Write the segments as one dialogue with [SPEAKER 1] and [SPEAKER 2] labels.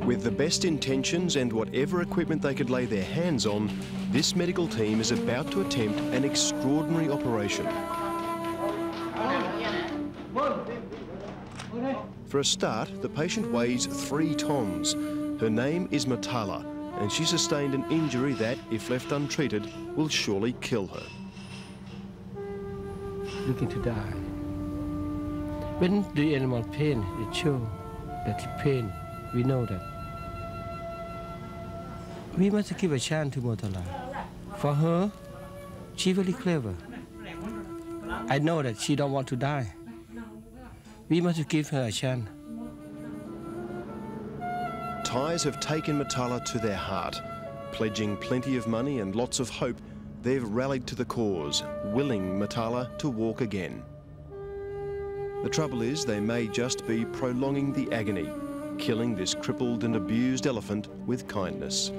[SPEAKER 1] With the best intentions and whatever equipment they could lay their hands on, this medical team is about to attempt an extraordinary operation. For a start, the patient weighs 3 tons. Her name is Motala, and she sustained an injury that, if left untreated, will surely kill her.
[SPEAKER 2] Looking to die. When the animal pain, it shows that it pain. We know that. We must give a chance to Motala. For her, she's very clever. I know that she don't want to die. We must give her a chance.
[SPEAKER 1] Thais have taken Motala to their heart. Pledging plenty of money and lots of hope, they've rallied to the cause, willing Motala to walk again. The trouble is, they may just be prolonging the agony, killing this crippled and abused elephant with kindness.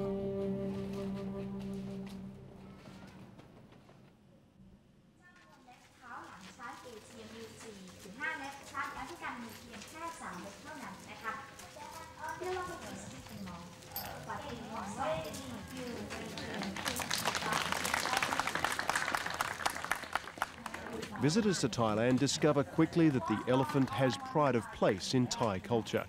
[SPEAKER 1] Visitors to Thailand discover quickly that the elephant has pride of place in Thai culture.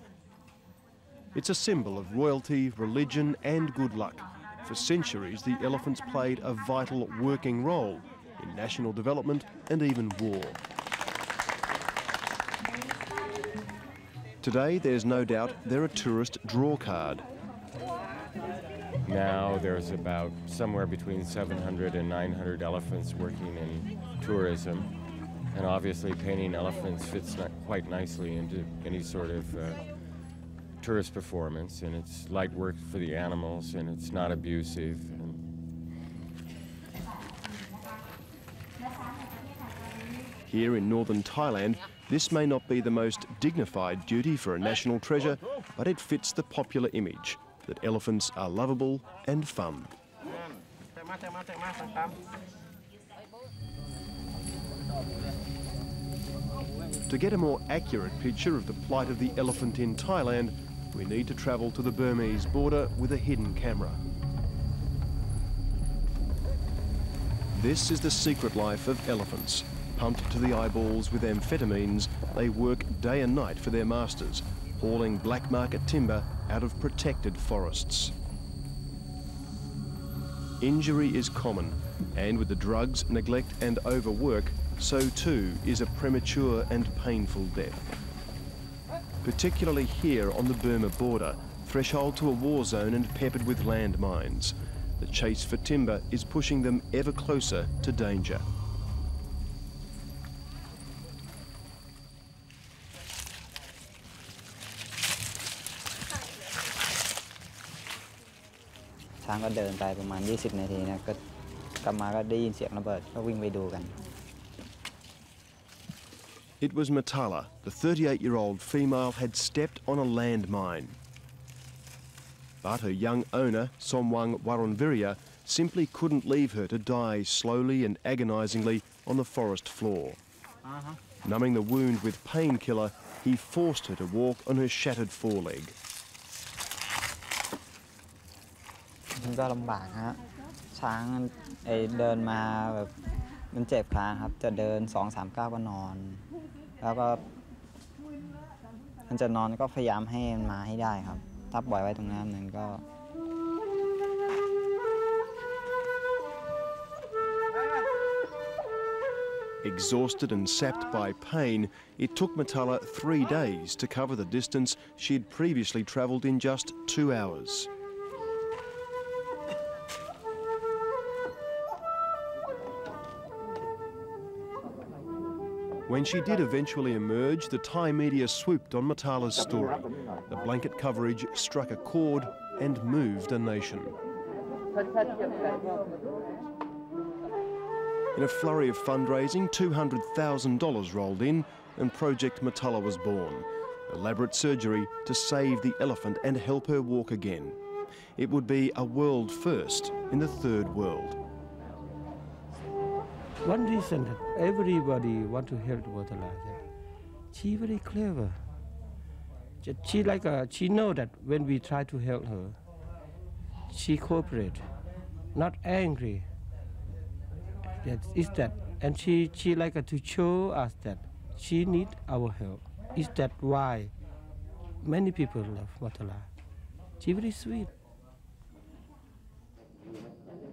[SPEAKER 1] It's a symbol of royalty, religion and good luck. For centuries, the elephants played a vital working role in national development and even war. Today, there's no doubt they're a tourist drawcard.
[SPEAKER 3] Now there's about somewhere between 700 and 900 elephants working in tourism. And obviously painting elephants fits quite nicely into any sort of tourist performance, and it's light work for the animals, and it's not abusive.
[SPEAKER 1] Here in northern Thailand, this may not be the most dignified duty for a national treasure, but it fits the popular image that elephants are lovable and fun. To get a more accurate picture of the plight of the elephant in Thailand, we need to travel to the Burmese border with a hidden camera. This is the secret life of elephants. Pumped to the eyeballs with amphetamines, they work day and night for their masters, hauling black market timber out of protected forests. Injury is common, and with the drugs, neglect and overwork, so too is a premature and painful death. Particularly here on the Burma border, threshold to a war zone and peppered with landmines. The chase for timber is pushing them ever closer to danger.
[SPEAKER 4] It
[SPEAKER 1] was Motala, the 38-year-old female, had stepped on a landmine. But her young owner, Somwang Warunviria, simply couldn't leave her to die slowly and agonisingly on the forest floor. Numbing the wound with painkiller, he forced her to walk on her shattered foreleg.
[SPEAKER 4] ก็ลำบากฮะช้างเดินมาแบบมันเจ็บขาครับจะเดิน 2-3 ก้าวก็นอนแล้วก็มันจะนอนก็พยายามให้มันมาให้ได้ครับถ้าปล่อยไว้ตรงนั้นมันก็
[SPEAKER 1] Exhausted and sapped by pain, it took Motala 3 days to cover the distance she'd previously travelled in just 2 hours. When she did eventually emerge, the Thai media swooped on Motala's story. The blanket coverage struck a chord and moved a nation. In a flurry of fundraising, $200,000 rolled in and Project Motala was born. Elaborate surgery to save the elephant and help her walk again. It would be a world first in the third world.
[SPEAKER 2] One reason that everybody want to help Motala, she's very clever. She know that when we try to help her, she cooperate, not angry. And she to show us that she need our help. Is that why many people love Motala? She very sweet.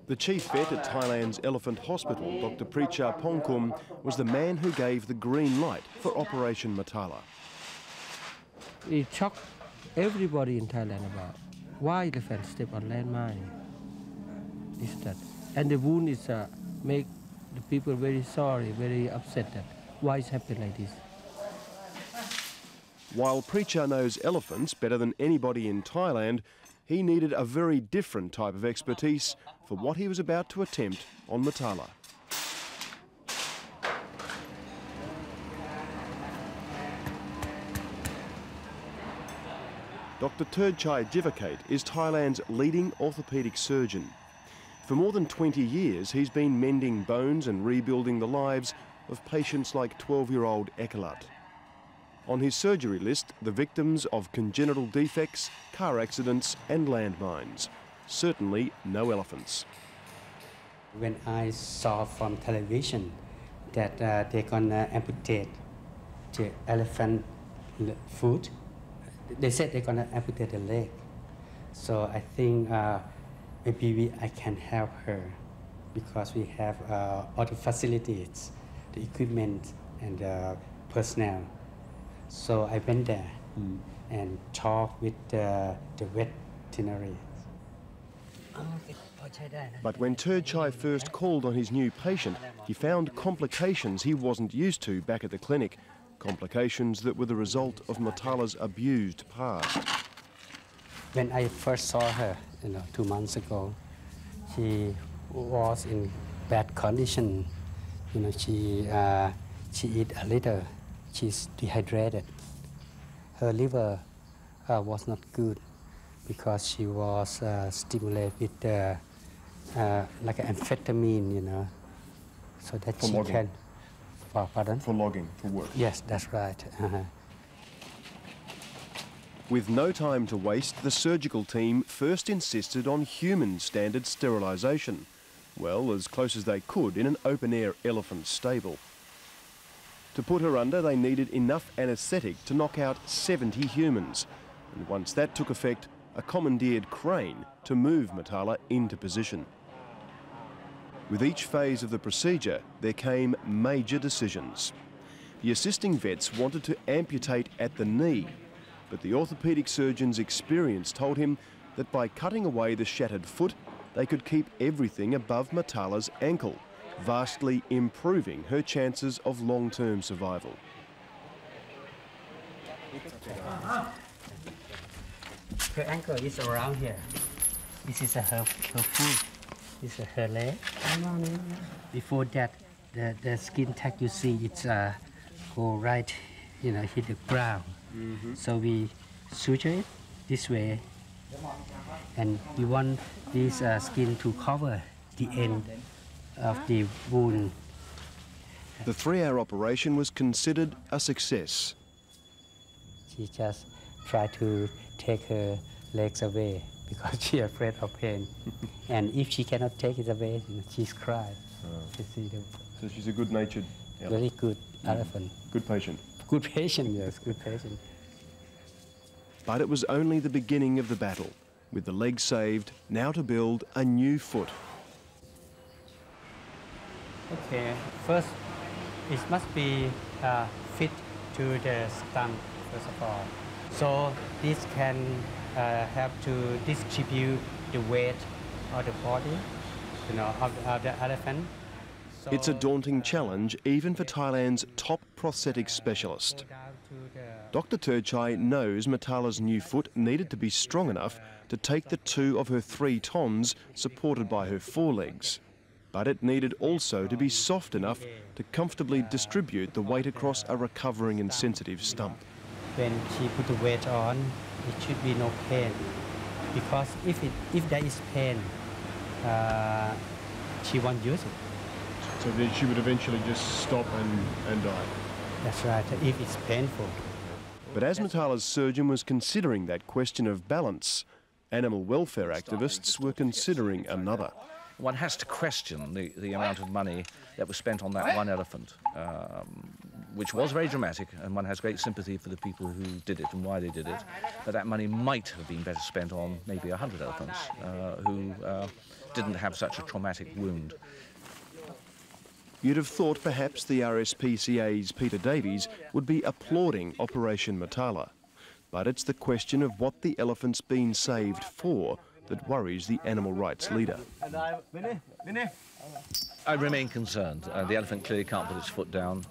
[SPEAKER 1] The chief vet at Thailand's elephant hospital, Dr. Precha Pongkum, was the man who gave the green light for Operation Motala.
[SPEAKER 2] It shocked everybody in Thailand about why elephants step on landmine. Is that, and the wound is make the people very sorry, very upset that why it's happened like this.
[SPEAKER 1] While Precha knows elephants better than anybody in Thailand, he needed a very different type of expertise for what he was about to attempt on Motala. Dr. Therdchai Jivakate is Thailand's leading orthopaedic surgeon. For more than 20 years, he's been mending bones and rebuilding the lives of patients like 12-year-old Ekalat. On his surgery list, the victims of congenital defects, car accidents and landmines. Certainly no elephants.
[SPEAKER 5] When I saw from television that they're gonna amputate the elephant foot, they said they're gonna amputate the leg. So I think maybe I can help her because we have all the facilities, the equipment and the personnel. So I went there and talked with the veterinary.
[SPEAKER 1] But when Therdchai first called on his new patient, he found complications he wasn't used to back at the clinic. Complications that were the result of Motala's abused past.
[SPEAKER 5] When I first saw her, 2 months ago, she was in bad condition. She eat a little. She's dehydrated. Her liver was not good because she was stimulated with like amphetamine, so that
[SPEAKER 1] for
[SPEAKER 5] she
[SPEAKER 1] logging.
[SPEAKER 5] can. Pardon?
[SPEAKER 1] For logging, for work.
[SPEAKER 5] Yes, that's right.
[SPEAKER 1] With no time to waste, the surgical team first insisted on human standard sterilisation. Well, as close as they could in an open-air elephant stable. To put her under, they needed enough anaesthetic to knock out 70 humans. And once that took effect, a commandeered crane to move Motala into position. With each phase of the procedure, there came major decisions. The assisting vets wanted to amputate at the knee, but the orthopaedic surgeon's experience told him that by cutting away the shattered foot, they could keep everything above Motala's ankle, vastly improving her chances of long-term survival.
[SPEAKER 5] Her ankle is around here. This is her foot. This is her leg. Before that, the skin tag you see, it's go right, hit the ground. So we suture it this way, and we want this skin to cover the end of the wound.
[SPEAKER 1] The 3-hour operation was considered a success.
[SPEAKER 5] She just tried to take her legs away because she's afraid of pain. And if she cannot take it away, she's cried.
[SPEAKER 1] So she's a good-natured elephant.
[SPEAKER 5] Very good elephant.
[SPEAKER 1] Good patient.
[SPEAKER 5] Good patient, yes, good patient.
[SPEAKER 1] But it was only the beginning of the battle. With the leg saved, now to build a new foot.
[SPEAKER 5] Okay, first it must be fit to the stump, first of all. So this can help to distribute the weight of the body, of the elephant. So,
[SPEAKER 1] It's a daunting challenge even for Thailand's top prosthetic specialist. Dr. Therdchai knows Motala's new foot needed to be strong enough to take the 2 of her 3 tons supported by her forelegs. But it needed also to be soft enough to comfortably distribute the weight across a recovering and sensitive stump.
[SPEAKER 5] When she put the weight on, it should be no pain. Because if there is pain, she won't use it.
[SPEAKER 1] So then she would eventually just stop and die.
[SPEAKER 5] That's right, if it's painful.
[SPEAKER 1] But as Motala's surgeon was considering that question of balance, animal welfare activists were considering another.
[SPEAKER 6] One has to question the amount of money that was spent on that one elephant, which was very dramatic, and one has great sympathy for the people who did it and why they did it. But that money might have been better spent on maybe 100 elephants who didn't have such a traumatic wound.
[SPEAKER 1] You'd have thought perhaps the RSPCA's Peter Davies would be applauding Operation Motala. But it's the question of what the elephant's been saved for that worries the animal rights leader.
[SPEAKER 6] I remain concerned. The elephant clearly can't put its foot down.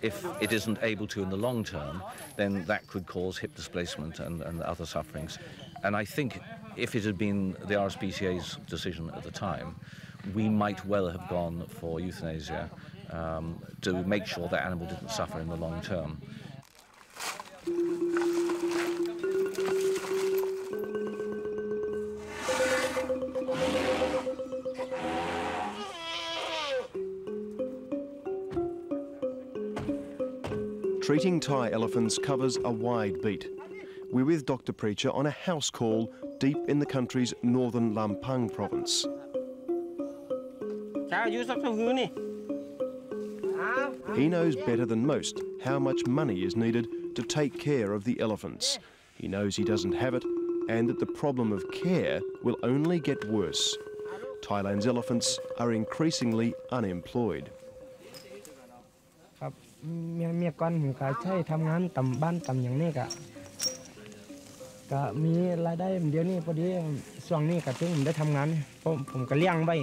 [SPEAKER 6] If it isn't able to in the long term, then that could cause hip displacement and other sufferings. And I think if it had been the RSPCA's decision at the time, we might well have gone for euthanasia to make sure that animal didn't suffer in the long term.
[SPEAKER 1] Treating Thai elephants covers a wide beat. We're with Dr. Preacher on a house call deep in the country's northern Lampang province. He knows better than most how much money is needed to take care of the elephants. He knows he doesn't have it and that the problem of care will only get worse. Thailand's elephants are increasingly unemployed.
[SPEAKER 7] เมียก่อนผมก็ใช้ทำงานตำบ้านตำอย่างนี้ก็มีรายได้เดี๋ยวนี้พอดีช่วงนี้ก็ถึงผมได้ทำงานผมก็เลี้ยงไว้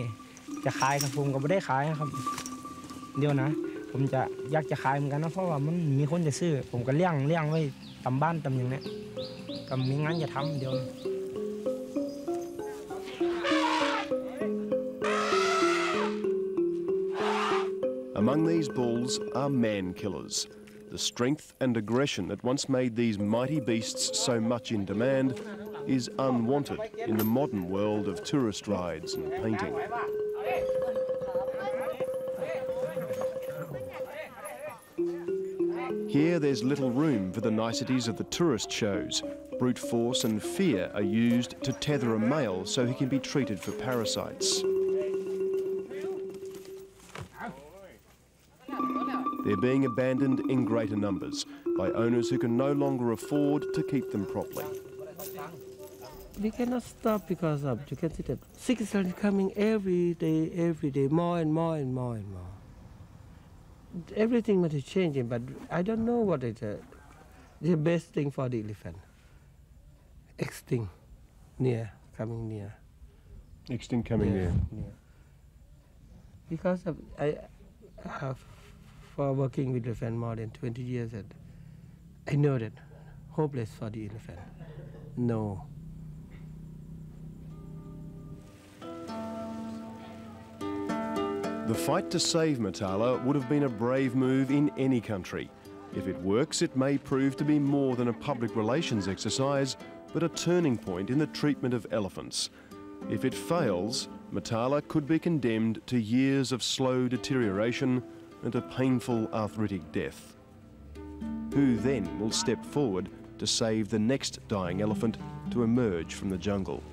[SPEAKER 7] จะขายครับผมก็ไม่ได้ขายครับเดี๋ยวนะผมจะอยากจะขายเหมือนกันนะเพราะว่ามันมีคนจะซื้อผมก็เลี้ยงไว้ตำบ้านตำอย่างนี้ก็มีงานจะทำเดี๋ยว
[SPEAKER 1] Among these bulls are man-killers. The strength and aggression that once made these mighty beasts so much in demand is unwanted in the modern world of tourist rides and painting. Here there's little room for the niceties of the tourist shows. Brute force and fear are used to tether a male so he can be treated for parasites. They're being abandoned in greater numbers by owners who can no longer afford to keep them properly.
[SPEAKER 2] We cannot stop because of, you can see that sickness are coming every day, more and more and more and more. Everything must be changing, but I don't know what is the best thing for the elephant. Extinct, coming near.
[SPEAKER 1] Extinct coming near.
[SPEAKER 2] Because I have for working with elephant more than 20 years, and I know that hopeless for the elephant. No.
[SPEAKER 1] The fight to save Motala would have been a brave move in any country. If it works, it may prove to be more than a public relations exercise, but a turning point in the treatment of elephants. If it fails, Motala could be condemned to years of slow deterioration and a painful arthritic death. Who then will step forward to save the next dying elephant to emerge from the jungle?